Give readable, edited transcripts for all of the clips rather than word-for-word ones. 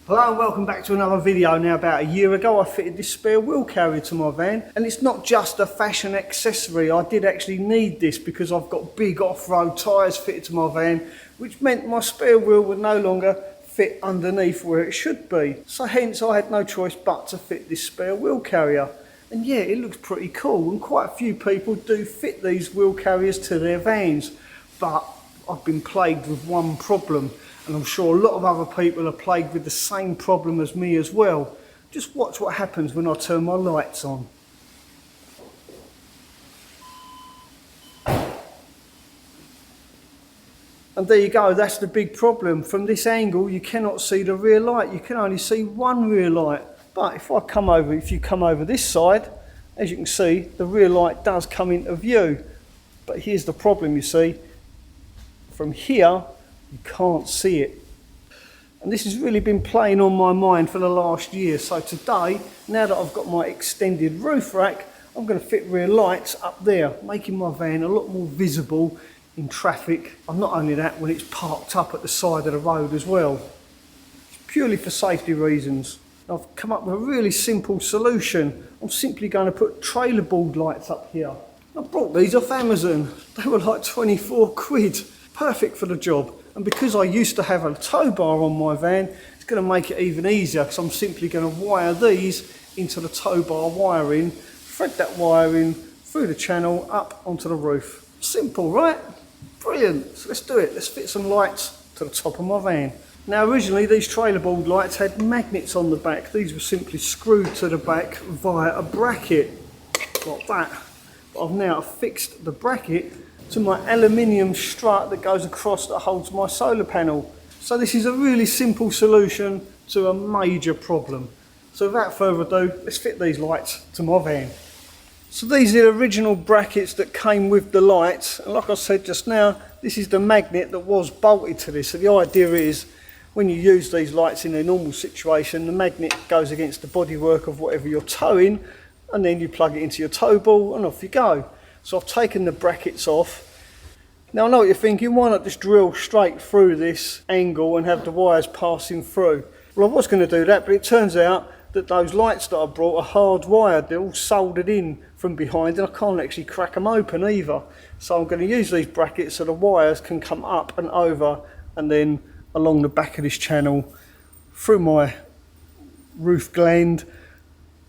Hello and welcome back to another video. Now about a year ago I fitted this spare wheel carrier to my van, and it's not just a fashion accessory. I did actually need this because I've got big off-road tyres fitted to my van, which meant my spare wheel would no longer fit underneath where it should be. So hence I had no choice but to fit this spare wheel carrier. And yeah, it looks pretty cool, and quite a few people do fit these wheel carriers to their vans. But I've been plagued with one problem, and I'm sure a lot of other people are plagued with the same problem as me as well. Just watch what happens when I turn my lights on. And there you go, that's the big problem. From this angle you cannot see the rear light, you can only see one rear light. But if you come over this side, as you can see, the rear light does come into view. But here's the problem, you see. From here, you can't see it. And this has really been playing on my mind for the last year. So today, now that I've got my extended roof rack, I'm going to fit rear lights up there, making my van a lot more visible in traffic. And not only that, when it's parked up at the side of the road as well. It's purely for safety reasons. I've come up with a really simple solution. I'm simply going to put trailer board lights up here. I brought these off Amazon. They were like 24 quid. Perfect for the job. And because I used to have a tow bar on my van, it's going to make it even easier, because I'm simply going to wire these into the tow bar wiring, thread that wiring through the channel up onto the roof. Simple, right? Brilliant. So let's do it. Let's fit some lights to the top of my van. Now originally these trailer board lights had magnets on the back. These were simply screwed to the back via a bracket, like that. But I've now fixed the bracket to my aluminium strut that goes across that holds my solar panel. So this is a really simple solution to a major problem. So without further ado, let's fit these lights to my van. So these are the original brackets that came with the lights, and like I said just now, this is the magnet that was bolted to this. So the idea is, when you use these lights in a normal situation, the magnet goes against the bodywork of whatever you're towing, and then you plug it into your tow ball and off you go. So I've taken the brackets off. Now I know what you're thinking, why not just drill straight through this angle and have the wires passing through? Well, I was going to do that, but it turns out that those lights that I brought are hardwired. They're all soldered in from behind, and I can't actually crack them open either. So I'm going to use these brackets so the wires can come up and over, and then along the back of this channel, through my roof gland,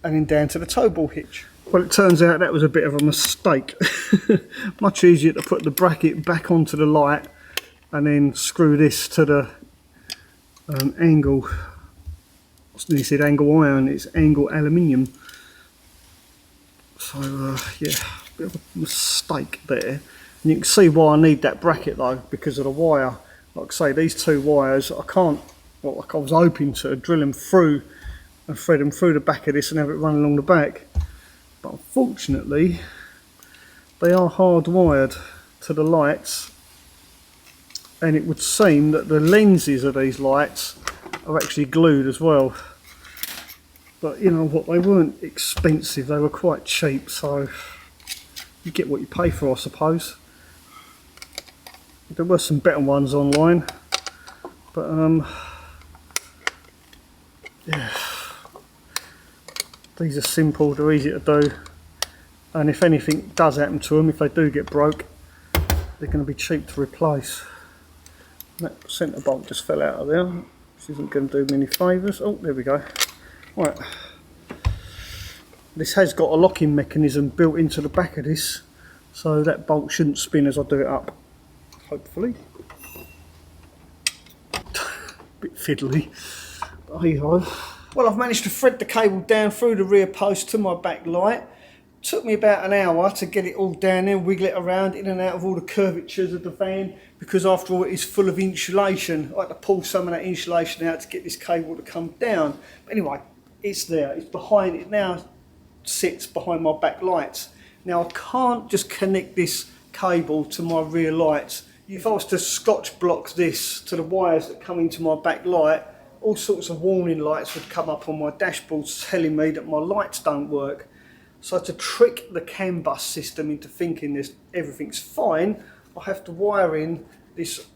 and then down to the tow ball hitch. Well, it turns out that was a bit of a mistake. Much easier to put the bracket back onto the light and then screw this to the angle. I nearly said angle iron, it's angle aluminium. So yeah, a bit of a mistake there. And you can see why I need that bracket though, because of the wire. Like I say, these two wires, I can't, well, like I was hoping to drill them through and thread them through the back of this and have it run along the back. But unfortunately, they are hardwired to the lights, and it would seem that the lenses of these lights are actually glued as well. But you know what, they weren't expensive, they were quite cheap, so you get what you pay for, I suppose. There were some better ones online, but yeah. These are simple, they're easy to do, and if anything does happen to them, if they do get broke, they're going to be cheap to replace. That centre bolt just fell out of there, which isn't going to do me any favours. Oh, there we go. Right, this has got a locking mechanism built into the back of this, so that bolt shouldn't spin as I do it up, hopefully. Bit fiddly, but hey ho. Well, I've managed to thread the cable down through the rear post to my back light. Took me about an hour to get it all down there, wiggle it around in and out of all the curvatures of the van, because after all it is full of insulation. I had to pull some of that insulation out to get this cable to come down. But anyway, it's there, it's behind, it now sits behind my back lights. Now I can't just connect this cable to my rear lights. If I was to scotch block this to the wires that come into my back light, all sorts of warning lights would come up on my dashboard telling me that my lights don't work. So to trick the CAN bus system into thinking this everything's fine, I have to wire in this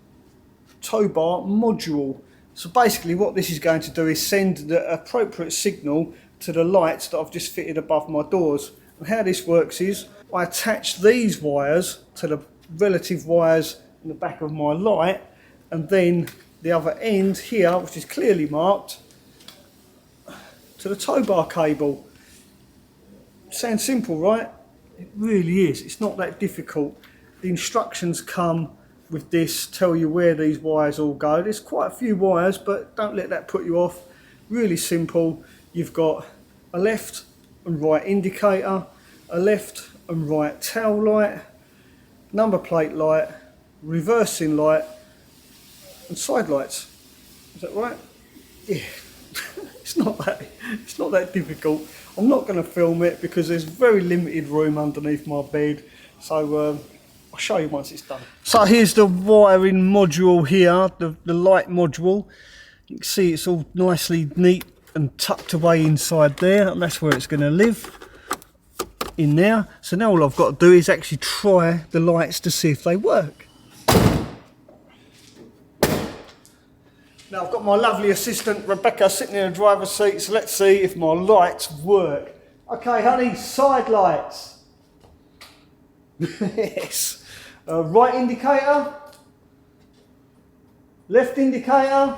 tow bar module. So basically what this is going to do is send the appropriate signal to the lights that I've just fitted above my doors. And how this works is I attach these wires to the relative wires in the back of my light, and then the other end here, which is clearly marked, to the tow bar cable. Sounds simple, right? It really is. It's not that difficult. The instructions come with this, tell you where these wires all go. There's quite a few wires, but don't let that put you off. Really simple. You've got a left and right indicator, a left and right tail light, number plate light, reversing light, and side lights. Is that right? Yeah. It's not that difficult. I'm not going to film it because there's very limited room underneath my bed, so I'll show you once it's done. So here's the wiring module here, the light module. You can see it's all nicely neat and tucked away inside there, and that's where it's going to live, in there. So now all I've got to do is actually try the lights to see if they work. Now I've got my lovely assistant Rebecca sitting in the driver's seat, so let's see if my lights work. Okay honey, side lights. Yes. Right indicator. Left indicator.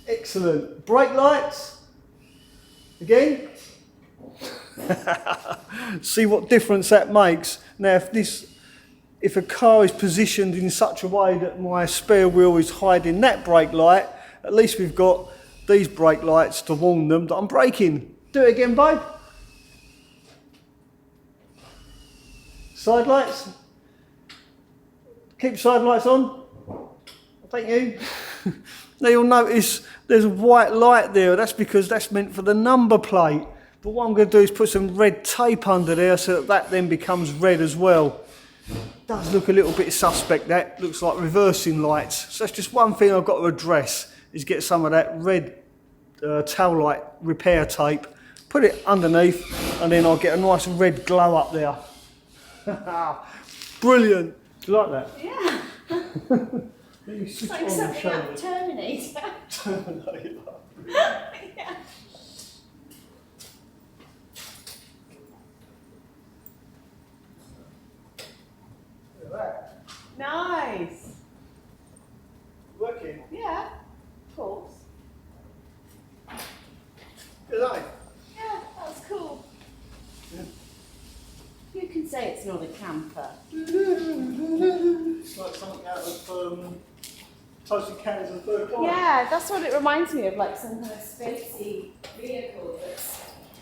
Excellent. Brake lights. Again. See what difference that makes. Now if a car is positioned in such a way that my spare wheel is hiding that brake light, at least we've got these brake lights to warn them that I'm braking. Do it again, babe. Side lights. Keep side lights on. Thank you. Now you'll notice there's a white light there. That's because that's meant for the number plate. But what I'm going to do is put some red tape under there so that then becomes red as well. Does look a little bit suspect. That looks like reversing lights. So that's just one thing I've got to address, is get some of that red tail light repair tape, put it underneath, and then I'll get a nice red glow up there. Brilliant. Do you like that? Yeah. It's like something out of Terminator. Terminator. Yeah. Nice. Working? Yeah, of course. Good night. Yeah, that was cool. Yeah. You can say it's not a camper. It's like something out of Toasted Cannons and Third Class. Yeah, that's what it reminds me of, like some kind of spacey vehicle that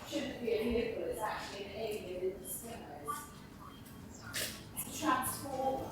shouldn't be a vehicle, it's actually an alien in disguise. It's a transformer.